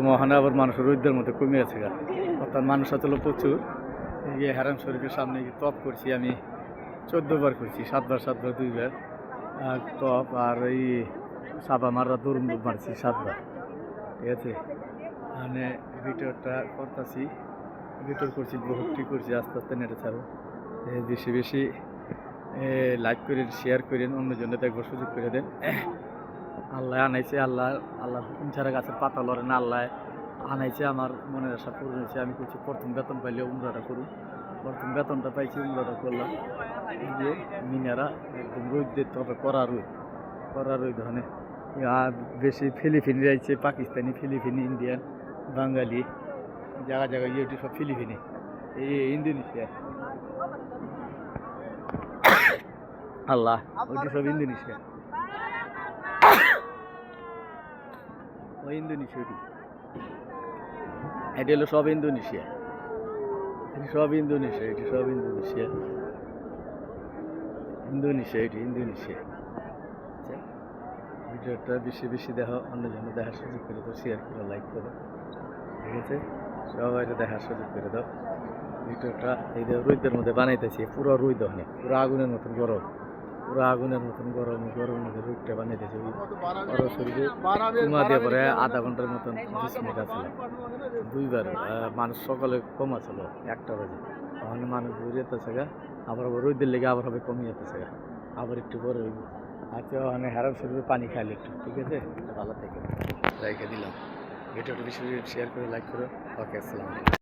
মহানে আবার মানুষের রোদের মধ্যে কমে আছে গা, অর্থাৎ মানুষ আসলে প্রচুর। এই হারাম শরীফের সামনে তপ করছি আমি, 14 বার করছি, 7 বার 2 বার তপ, আর এই সাবা মারা দৌড় মারছি 7 বার। ঠিক আছে, মানে ভিডিওটা করতেছি, ভিডিও করছি, বহুতটি করছি, আস্তে আস্তে নেটে ছাড়ো। বেশি বেশি লাইক করেন, শেয়ার করেন, অন্যজনে দেখবার সুযোগ করে দেন। আল্লাহ আনাইছে, আল্লাহ হুকুম ছাড়া গাছের পাতা লড়ে না। আল্লাহ আনাইছে, আমার মনের আশা পূরণ হয়েছে। আমি করছি প্রথম বেতন পাইলে উমরাটা করুন, প্রথম বেতনটা পাইছি, উমরাটা করলাম। এই যে মিনারা একদম রোদ দিতে হবে, কড়া রোদ ওখানে। আর বেশি ফিলিপিনি রয়েছে, পাকিস্তানি, ফিলিপিনি, ইন্ডিয়ান, বাঙালি, জায়গায় ইউটিউব সব ফিলিপিনি, এই ইন্দোনেশিয়া, আল্লাহ ওইটি সব ইন্দোনেশিয়া, ওই ইন্দোনেশিয়া, এটি হলো সব ইন্দোনেশিয়া, এটি সব ইন্দোনেশিয়া, এটি সব ইন্দোনেশিয়া, এটি ইন্দোনেশিয়া। ভিডিওটা বেশি বেশি দেখো, অন্যজনে দেখার সুযোগ করে দাও, শেয়ার করো, লাইক করো। ঠিক আছে, সবাই দেখার সুযোগ করে দাও ভিডিওটা। এই যে রোদের মধ্যে বানাইতেছি, পুরো রোদ ওখানে, পুরো আগুনের মতন গরম, পুরো আগুনের মতন গরমের মধ্যে রোদটা বানাইতেছি। ওই শরীরে চুমা দিয়ে পরে আধা ঘন্টার মতন 20 মিনিট আসছিল, 2 বার। মানুষ সকালে কম আসলো 1টা বাজে, ওখানে মানুষ ঘুরে যেতেছে গা, আবার রোদের লেগে আবার হবে কমে যেতেছে গা, আবার একটু পরে হইব। আচ্ছা, ওখানে হারাম শরীরে পানি খাইলে একটু। ঠিক আছে, ভালো থেকে রেখে দিলাম। ভিডিওটা বেশি শেয়ার করে, লাইক করো। ওকে, আসসালামু আলাইকুম।